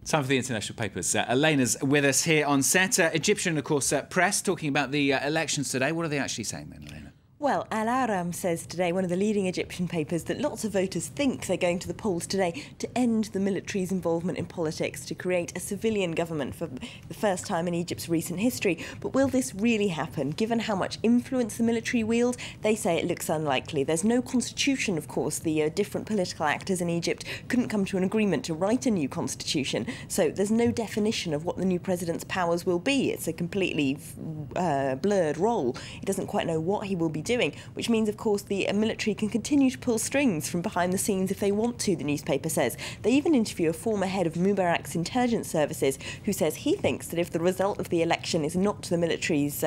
Time for the international papers. Elena's with us here on set. Egyptian, of course, press talking about the elections today. What are they actually saying then, Elena? Well, Al Aram says today, one of the leading Egyptian papers, that lots of voters think they're going to the polls today to end the military's involvement in politics, to create a civilian government for the first time in Egypt's recent history. But will this really happen? Given how much influence the military wield, they say it looks unlikely. There's no constitution, of course. The different political actors in Egypt couldn't come to an agreement to write a new constitution. So there's no definition of what the new president's powers will be. It's a completely blurred role. He doesn't quite know what he will be doing, which means, of course, the military can continue to pull strings from behind the scenes if they want to, the newspaper says. They even interview a former head of Mubarak's intelligence services who says he thinks that if the result of the election is not to the military's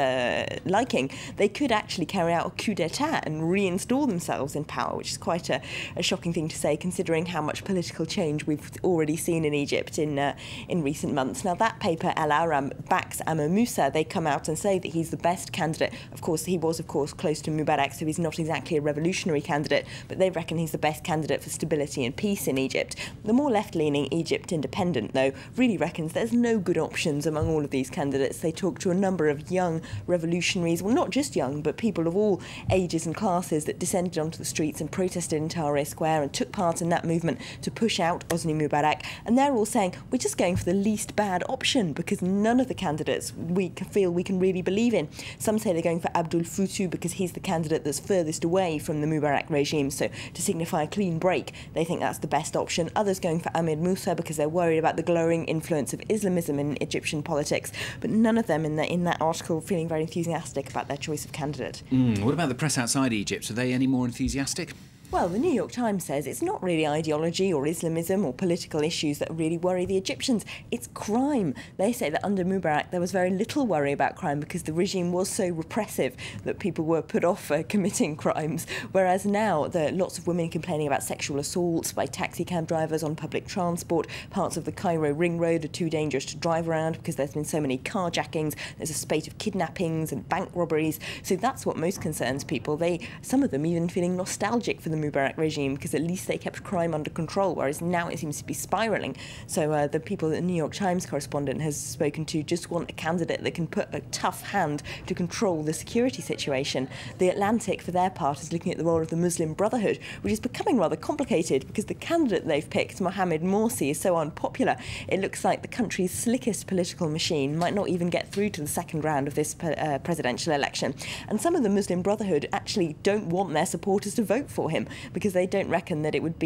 liking, they could actually carry out a coup d'etat and reinstall themselves in power, which is quite a shocking thing to say, considering how much political change we've already seen in Egypt in recent months. Now, that paper, Al Aram, backs Amr Moussa. They come out and say that he's the best candidate. Of course, he was, of course, close to Mubarak, so he's not exactly a revolutionary candidate, but they reckon he's the best candidate for stability and peace in Egypt. The more left-leaning Egypt Independent, though, really reckons there's no good options among all of these candidates. They talk to a number of young revolutionaries, well, not just young, but people of all ages and classes that descended onto the streets and protested in Tahrir Square and took part in that movement to push out Hosni Mubarak. And they're all saying, we're just going for the least bad option because none of the candidates we feel we can really believe in. Some say they're going for Abdul Futu because he's the candidate that's furthest away from the Mubarak regime, so to signify a clean break, they think that's the best option. Others going for Ahmed Moussa because they're worried about the glowing influence of Islamism in Egyptian politics, but none of them in that article feeling very enthusiastic about their choice of candidate. What about the press outside Egypt? Are they any more enthusiastic? Well, the New York Times says it's not really ideology or Islamism or political issues that really worry the Egyptians. It's crime. They say that under Mubarak there was very little worry about crime because the regime was so repressive that people were put off committing crimes, whereas now there are lots of women complaining about sexual assaults by taxi cab drivers on public transport. Parts of the Cairo ring road are too dangerous to drive around because there's been so many carjackings. There's a spate of kidnappings and bank robberies. So that's what most concerns people. Some of them even feeling nostalgic for the Mubarak regime because at least they kept crime under control, whereas now it seems to be spiralling. So the people that the New York Times correspondent has spoken to just want a candidate that can put a tough hand to control the security situation. The Atlantic, for their part, is looking at the role of the Muslim Brotherhood, which is becoming rather complicated because the candidate they've picked, Mohamed Morsi, is so unpopular. It looks like the country's slickest political machine might not even get through to the second round of this presidential election. And some of the Muslim Brotherhood actually don't want their supporters to vote for him, because they don't reckon that it would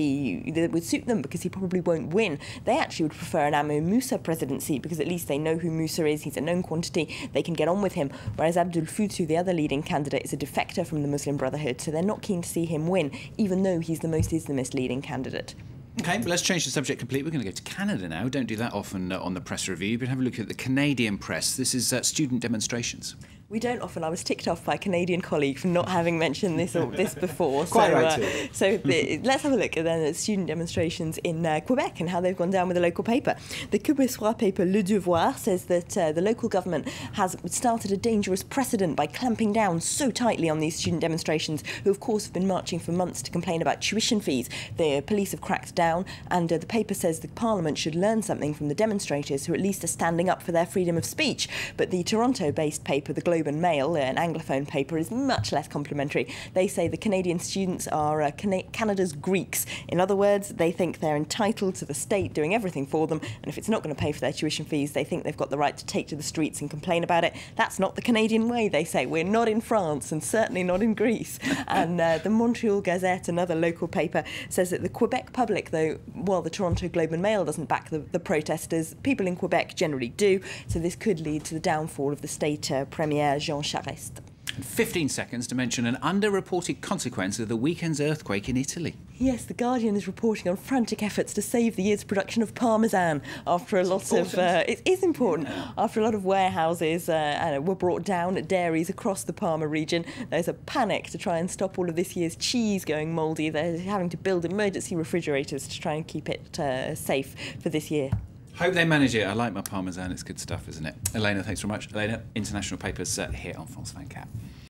suit them because he probably won't win. They actually would prefer an Amr Moussa presidency because at least they know who Moussa is, he's a known quantity, they can get on with him, whereas Abdul Futu, the other leading candidate, is a defector from the Muslim Brotherhood, so they're not keen to see him win, even though he's the most Islamist leading candidate. OK, well, let's change the subject completely. We're going to go to Canada now. Don't do that often on the press review, but have a look at the Canadian press. This is student demonstrations. We don't often. I was ticked off by a Canadian colleague for not having mentioned this before. Quite right too. Let's have a look at the student demonstrations in Quebec and how they've gone down with the local paper. The Québécois paper Le Devoir says that the local government has started a dangerous precedent by clamping down so tightly on these student demonstrations, who of course have been marching for months to complain about tuition fees. The police have cracked down, and the paper says the Parliament should learn something from the demonstrators, who at least are standing up for their freedom of speech. But the Toronto-based paper, the Globe and Mail, an Anglophone paper, is much less complimentary. They say the Canadian students are Canada's Greeks. In other words, they think they're entitled to the state doing everything for them, and if it's not going to pay for their tuition fees, they think they've got the right to take to the streets and complain about it. That's not the Canadian way, they say. We're not in France, and certainly not in Greece. And the Montreal Gazette, another local paper, says that the Quebec public, though, while the Toronto Globe and Mail doesn't back the protesters, people in Quebec generally do, so this could lead to the downfall of the state premier Jean Charest. 15 seconds to mention an underreported consequence of the weekend's earthquake in Italy. Yes, The Guardian is reporting on frantic efforts to save the year's production of parmesan after a lot of... it is important. After a lot of warehouses were brought down at dairies across the Parma region, there's a panic to try and stop all of this year's cheese going mouldy. They're having to build emergency refrigerators to try and keep it safe for this year. Hope they manage it. I like my parmesan. It's good stuff, isn't it? Elena, thanks very much. Elena, international papers here on France 24.